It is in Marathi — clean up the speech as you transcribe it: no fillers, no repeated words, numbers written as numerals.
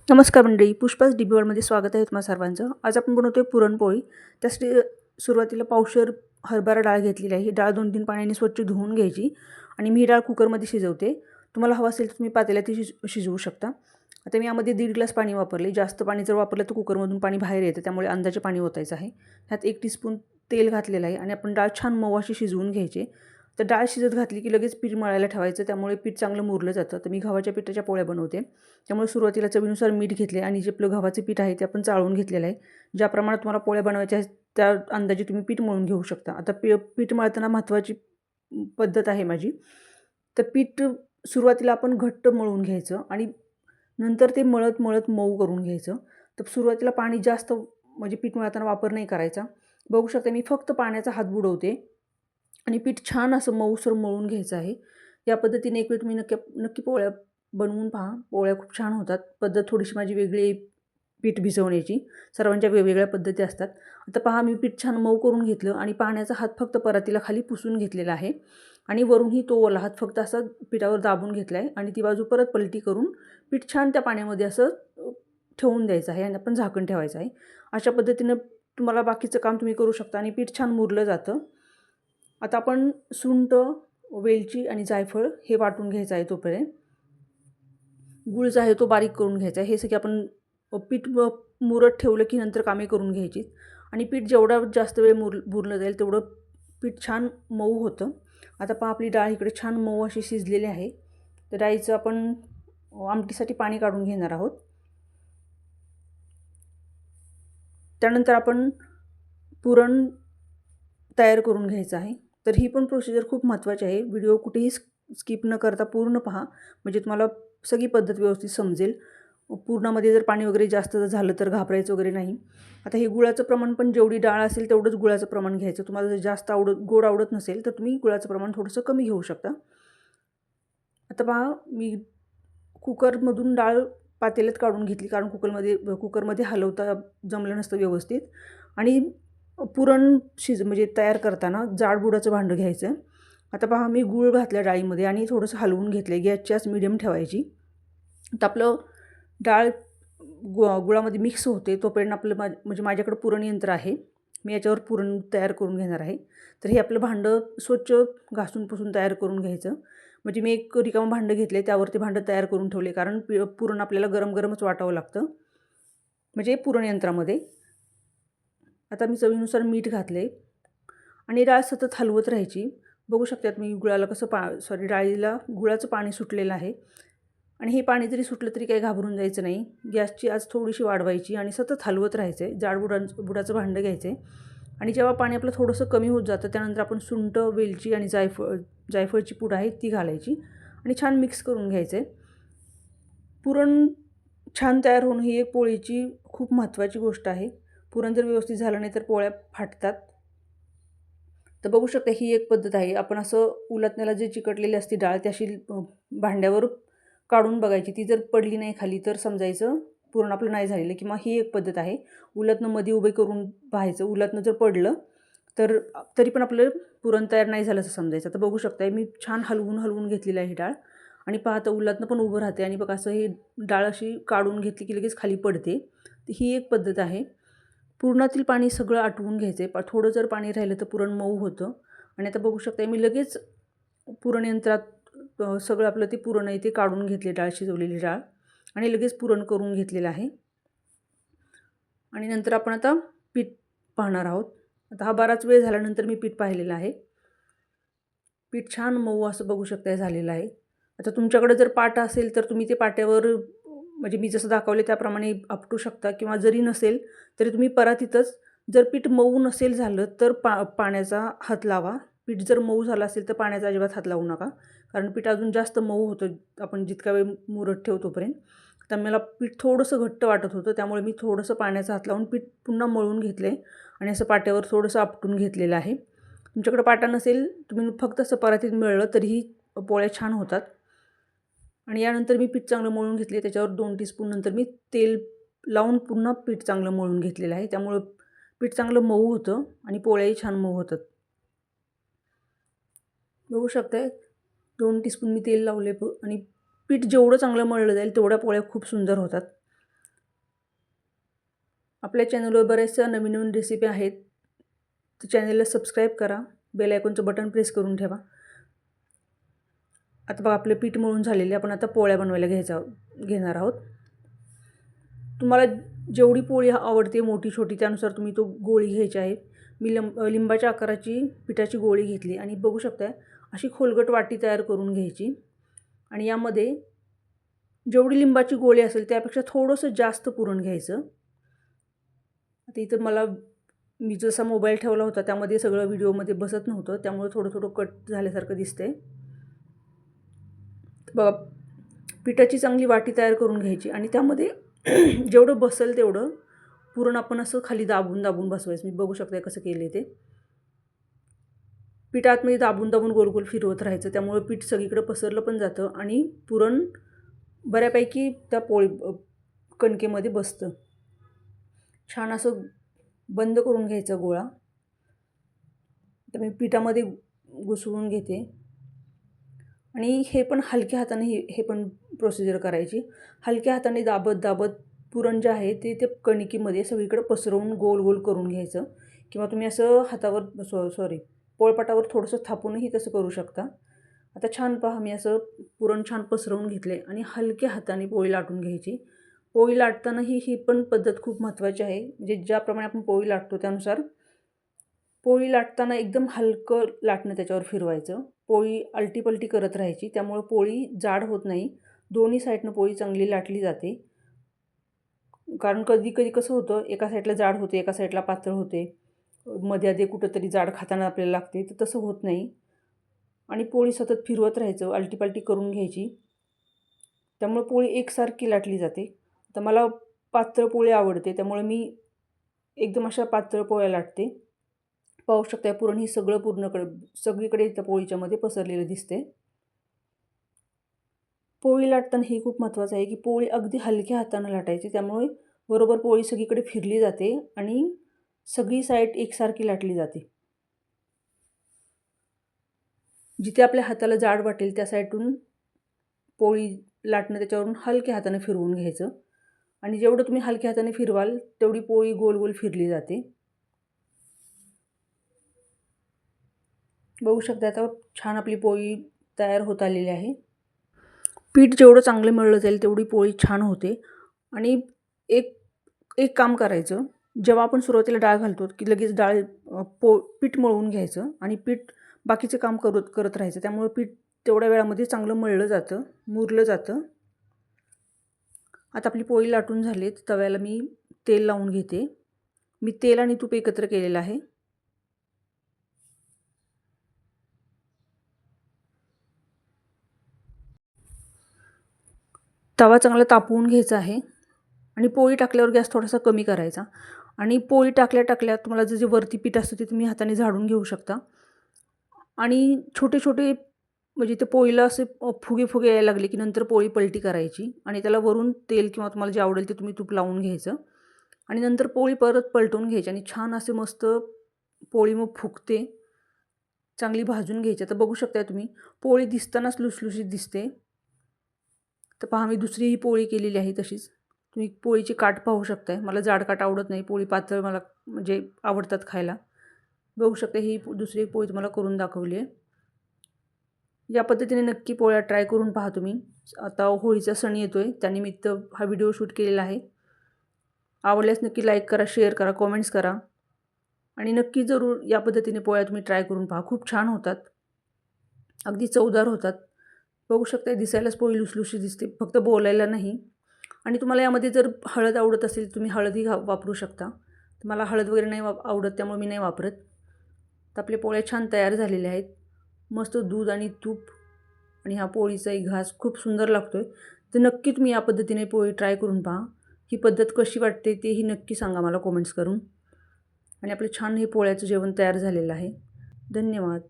नमस्कार मंडळी, पुष्पाच DB वर्ल्डमध्ये स्वागत आहे तुम्हा सर्वांचं. आज आपण बनवतोय पुरणपोळी. त्यासाठी सुरुवातीला पावशेर हरभरा डाळ घेतलेली आहे. ही डाळ 2-3 पाण्याने स्वच्छ धुवून घ्यायची आणि मी ही डाळ कुकरमध्ये शिजवते. तुम्हाला हवं असेल तर तुम्ही पातेल्यातही शिजवू शकता. आता मी यामध्ये 1.5 ग्लास पाणी वापरले. जास्त पाणी जर वापरलं तर कुकरमधून पाणी बाहेर येतं, त्यामुळे अंदाजे पाणी ओतायचं आहे. ह्यात 1 टीस्पून तेल घातलेलं आहे आणि आपण डाळ छान मऊ अशी शिजवून घ्यायची. तर डाळ शिजत घातली की लगेच पीठ मळायला ठेवायचं, त्यामुळे पीठ चांगलं मुरलं जातं. तर मी गव्हाच्या पिठाच्या पोळ्या बनवते. त्यामुळे सुरुवातीला चवीनुसार मीठ घेतले आणि जे आपलं गव्हाचं पीठ आहे ते आपण चाळून घेतलेलं आहे. ज्या प्रमाणात तुम्हाला पोळ्या बनवायच्या आहेत त्या अंदाजे तुम्ही पीठ मळून घेऊ शकता. आता पीठ मळताना महत्त्वाची पद्धत आहे माझी. तर पीठ सुरुवातीला आपण घट्ट मळून घ्यायचं आणि नंतर ते मळत मळत मऊ करून घ्यायचं. तर सुरुवातीला पाणी जास्त म्हणजे पीठ मळताना वापर नाही करायचा. बघू शकता मी फक्त पाण्याचा हात बुडवते आणि पीठ छान असं मऊसर मळून घ्यायचं आहे. या पद्धतीने एक वेळ तुम्ही नक्की नक्की पोळ्या बनवून पहा. पोळ्या खूप छान होतात. पद्धत थोडीशी माझी वेगळी आहे पीठ भिजवण्याची. सर्वांच्या वेगवेगळ्या पद्धती असतात. आता पहा मी पीठ छान मऊ करून घेतलं आणि पाण्याचा हात फक्त परातीला खाली पुसून घेतलेला आहे आणि वरूनही तो ओला हात फक्त असा पिठावर दाबून घेतला आहे आणि ती बाजू परत पलटी करून पीठ छान त्या पाण्यामध्ये असं ठेवून द्यायचं आहे आणि आपण झाकण ठेवायचं आहे. अशा पद्धतीनं तुम्हाला बाकीचं काम तुम्ही करू शकता आणि पीठ छान मुरलं जातं. आता आपण सुंठ, वेलची आणि जायफळ हे वाटून घ्यायचं आहे तोपर्यंत. गूळ जो आहे तो बारीक करून घ्यायचा आहे. हे सगळे आपण पीठ मुरत ठेवलं की नंतर कामे करून घ्यायची आणि पीठ जेवढा जास्त वेळ मुरलं जाईल तेवढं पीठ छान मऊ होतं. आता पहा आपली डाळ इकडे छान मऊ अशी शिजलेली आहे. तर डाळीचं आपण आमटीसाठी पाणी काढून घेणार आहोत. त्यानंतर आपण पुरण तयार करून घ्यायचं आहे. तर ही पण प्रोसिजर खूप महत्त्वाची आहे. व्हिडिओ कुठेही स्किप न करता पूर्ण पहा, म्हणजे तुम्हाला सगळी पद्धत व्यवस्थित समजेल. पुरणामध्ये जर पाणी वगैरे जास्त झालं तर घाबरायचं वगैरे नाही. आता हे गुळाचं प्रमाण पण जेवढी डाळ असेल तेवढंच गुळाचं प्रमाण घ्यायचं. तुम्हाला जर जास्त गोड आवडत नसेल तर तुम्ही गुळाचं प्रमाण थोडंसं कमी घेऊ शकता. आता पहा मी कुकरमधून डाळ पातेल्यात काढून घेतली, कारण कुकरमध्ये हलवता जमलं नसतं व्यवस्थित आणि पुरण म्हणजे तयार करताना जाड बुडाचं भांडं घ्यायचं. आता पहा मी गूळ घातल्या डाळीमध्ये आणि थोडंसं हलवून घेतलं. गॅसची आच मीडियम ठेवायची. तर आपलं डाळ गुळामध्ये मिक्स होते तोपर्यंत आपलं म्हणजे माझ्याकडं पुरण यंत्र आहे. मी याच्यावर पुरण तयार करून घेणार आहे. तर हे आपलं भांडं स्वच्छ घासून पुसून तयार करून घ्यायचं. म्हणजे मी एक रिकामं भांडं घेतले, त्यावरती भांडं तयार करून ठेवले, कारण पुरण आपल्याला गरम गरमच वाटावं लागतं म्हणजे पुरण यंत्रामध्ये. आता मी चवीनुसार मीठ घातले आणि डाळ सतत हलवत राहायची. बघू शकतात मी गुळाला कसं डाळीला गुळाचं पाणी सुटलेलं आहे आणि हे पाणी जरी सुटलं तरी काही घाबरून जायचं नाही. गॅसची आज थोडीशी वाढवायची आणि सतत हलवत राहायचं आहे. जाड बुडाचं भांडं घ्यायचं आहे आणि जेव्हा पाणी आपलं थोडंसं कमी होत जातं त्यानंतर आपण सुंठ, वेलची आणि जायफळची पूड आहे ती घालायची आणि छान मिक्स करून घ्यायचं आहे. पुरण छान तयार होणं ही एक पोळीची खूप महत्त्वाची गोष्ट आहे. पुरण जर व्यवस्थित झालं नाही तर पोळ्या फाटतात. तर बघू शकता ही एक पद्धत आहे. आपण असं उलटण्याला जे चिकटलेली असते डाळ ती अशी भांड्यावर काढून बघायची. ती जर पडली नाही खाली तर समजायचं पुरण आपलं नाही झालेलं, किंवा ही एक पद्धत आहे. उलटणं मध्ये उभे करून पाहायचं. उलटणं जर पडलं तर तरी पण आपलं पुरण तयार नाही झालं असं समजायचं. तर बघू शकता मी छान हलवून घेतलेली आहे ही डाळ आणि पाहता उलटणं पण उभं राहते आणि बघा असं ही डाळ अशी काढून घेतली की लगेच खाली पडते. तर ही एक पद्धत आहे. पुरणातील पाणी सगळं आटवून घ्यायचं आहे. थोडं जर पाणी राहिलं तर पुरण मऊ होतं आणि आता बघू शकता मी लगेच पुरण यंत्रात सगळं आपलं ते पुरण आहे ते काढून घेतले, डाळ शिजवलेली डाळ, आणि लगेच पुरण करून घेतलेलं आहे. आणि नंतर आपण आता पीठ पाहणार आहोत. आता हा बराच वेळ झाल्यानंतर मी पीठ पाहिलेलं आहे. पीठ छान मऊ असं बघू शकता झालेलं आहे. आता तुमच्याकडे जर पाटा असेल तर तुम्ही ते पाट्यावर म्हणजे मी जसं दाखवले त्याप्रमाणे आपटू शकता, किंवा जरी नसेल तरी तुम्ही परातीतच, जर पीठ मऊ नसेल झालं तर पाण्याचा हात लावा. पीठ जर मऊ झालं असेल तर पाण्याचा अजिबात हात लावू नका, कारण पीठ अजून जास्त मऊ होतं आपण जितका वेळ मुरत ठेवतो तोपर्यंत. तर मला पीठ थोडंसं घट्ट वाटत होतं, त्यामुळे मी थोडंसं पाण्याचा हात लावून पीठ पुन्हा मळून घेतलं आहे आणि असं पाट्यावर थोडंसं आपटून घेतलेलं आहे. तुमच्याकडे पाटा नसेल तुम्ही फक्त असं परातीत मळलं तरीही पोळ्या छान होतात. आणि यानंतर मी पीठ चांगलं मळून घेतले. त्याच्यावर 2 टीस्पून नंतर मी तेल लावून पुन्हा पीठ चांगलं मळून घेतलेलं आहे. त्यामुळं पीठ चांगलं मऊ होतं आणि पोळ्याही छान मऊ होतात. बघू शकताय 2 टीस्पून मी तेल लावले आणि पीठ जेवढं चांगलं मळलं जाईल तेवढ्या पोळ्या खूप सुंदर होतात. आपल्या चॅनलवर बऱ्याचशा नवीन नवीन रेसिपी आहेत, तर चॅनलला सबस्क्राईब करा, बेल आयकॉनचं बटन प्रेस करून ठेवा. आता बघा आपलं पीठ मळून झालेले, आपण आता पोळ्या बनवायला घेणार आहोत. तुम्हाला जेवढी पोळी आवडते मोठी छोटी त्यानुसार तुम्ही तो गोळी घ्यायची आहे. मी लिंबाच्या आकाराची पिठाची गोळी घेतली आणि बघू शकता अशी खोलगट वाटी तयार करून घ्यायची. आणि यामध्ये जेवढी लिंबाची गोळी असेल त्यापेक्षा थोडंसं जास्त पुरण घ्यायचं. आता इथं मी जसा मोबाईल ठेवला होता त्यामध्ये सगळं व्हिडिओमध्ये बसत नव्हतं, त्यामुळे थोडं थोडं कट झाल्यासारखं दिसतंय. बघा पिठाची चांगली वाटी तयार करून घ्यायची आणि त्यामध्ये जेवढं बसेल तेवढं पुरण आपण असं खाली दाबून दाबून बसवायचं. मी बघू शकता कसं केले ते. पीठ आतमध्ये दाबून दाबून गोल गोल फिरवत राहायचं, त्यामुळे पीठ सगळीकडे पसरलं पण जातं आणि पुरण बऱ्यापैकी त्या कणकेमध्ये बसतं. छान असं बंद करून घ्यायचा गोळा. तर मी पिठामध्ये घुसवून घेते आणि हे पण हलक्या हाताने हे पण प्रोसिजर करायची. हलक्या हाताने दाबत दाबत पुरण जे आहे ते कणकीमध्ये सगळीकडे पसरवून गोल गोल करून घ्यायचं, किंवा तुम्ही असं हातावर पोळपाटावर थोडंसं थापूनही तसं करू शकता. आता छान पहा मी असं पुरण छान पसरवून घेतले आणि हलक्या हाताने पोळी लाटून घ्यायची. पोळी लाटताना ही पण पद्धत खूप महत्त्वाची आहे. म्हणजे ज्याप्रमाणे आपण पोळी लाटतो त्यानुसार पोळी लाटताना एकदम हलकं लाटणं त्याच्यावर फिरवायचं. पोळी अलटीपलटी करत राहायची, त्यामुळे पोळी जाड होत नाही. दोन्ही साईडनं पोळी चांगली लाटली जाते. कारण कधी कधी कसं होतं एका साईडला जाड होते, एका साईडला पातळ होते, मध्ये कुठंतरी जाड खाताना आपल्याला लागते, तर तसं होत नाही. आणि पोळी सतत फिरवत राहायचं, अलटीपलटी करून घ्यायची, त्यामुळे पोळी एकसारखी लाटली जाते. तर मला पातळ पोळी आवडते, त्यामुळे मी एकदम अशा पातळ पोळ्या लाटते. पाहू शकता पुरण ही सगळीकडे त्या पोळीच्यामध्ये पसरलेलं दिसते. पोळी लाटताना हे खूप महत्त्वाचं आहे की पोळी अगदी हलक्या हाताने लाटायची, त्यामुळे बरोबर पोळी सगळीकडे फिरली जाते आणि सगळी साईड एकसारखी लाटली जाते. जिथे आपल्या हाताला जाड वाटेल त्या साईडून पोळी लाटणं त्याच्यावरून हलक्या हाताने फिरवून घ्यायचं आणि जेवढं तुम्ही हलक्या हाताने फिरवाल तेवढी पोळी गोल गोल फिरली जाते. बघू शकता आता छान आपली पोळी तयार होत आलेली आहे. पीठ जेवढं चांगलं मळलं जाईल तेवढी पोळी छान होते. आणि एक काम करायचं, जेव्हा आपण सुरुवातीला डाळ घालतो की लगेच पीठ मळून घ्यायचं आणि बाकीचं काम करत राहायचं, त्यामुळे पीठ तेवढ्या वेळामध्ये चांगलं मळलं जातं, मुरलं जातं. आता आपली पोळी लाटून झाली, तव्याला मी तेल लावून घेते. मी तेल आणि तूप एकत्र केलेलं आहे. तवा चांगला तापवून घ्यायचा आहे आणि पोळी टाकल्यावर गॅस थोडासा कमी करायचा. आणि पोळी टाकल्या तुम्हाला जे वरती पीठ असतं ते तुम्ही हाताने झाडून घेऊ शकता. आणि छोटे छोटे म्हणजे ते पोळीला असे फुगे यायला लागले की नंतर पोळी पलटी करायची आणि त्याला वरून तेल किंवा तुम्हाला जे आवडेल ते तुम्ही तूप लावून घ्यायचं आणि नंतर पोळी परत पलटवून घ्यायची आणि छान असे मस्त पोळी मग फुगते, चांगली भाजून घ्यायची. तर बघू शकता तुम्ही पोळी दिसतानाच लुसलुशीत दिसते. तर पहा मी दुसरीही पोळी केलेली आहे तशीच. तुम्ही पोळीची काठ पाहू शकताय. मला जाड काठ आवडत नाही, पोळी पातळ मला म्हणजे आवडतात खायला. बघू शकता ही दुसरी पोळी तुम्हाला करून दाखवली आहे. या पद्धतीने नक्की पोळ्या ट्राय करून पहा तुम्ही. आता होळीचा सण येतोय, त्यानिमित्त हा व्हिडिओ शूट केलेला आहे. आवडल्यास नक्की लाईक करा, शेअर करा, कमेंट्स करा आणि नक्की जरूर या पद्धतीने पोळ्या तुम्ही ट्राय करून पहा. खूप छान होतात, अगदी चवदार होतात. बघू शकता दिसायलाच पोळी लुसलुशी दिसते, फक्त बोलायला नाही. आणि तुम्हाला यामध्ये जर हळद आवडत असेल तुम्ही हळदही वापरू शकता. मला हळद वगैरे नाही आवडत, त्यामुळे मी नाही वापरत. तर आपल्या पोळ्या छान तयार झालेल्या आहेत. मस्त दूध आणि तूप आणि हा पोळीचा एक घास खूप सुंदर लागतोय. तर नक्की तुम्ही या पद्धतीने पोळी ट्राय करून पहा. ही पद्धत कशी वाटते तेही नक्की सांगा मला कमेंट्स करून. आणि आपलं छान हे पोळ्याचं जेवण तयार झालेलं आहे. धन्यवाद.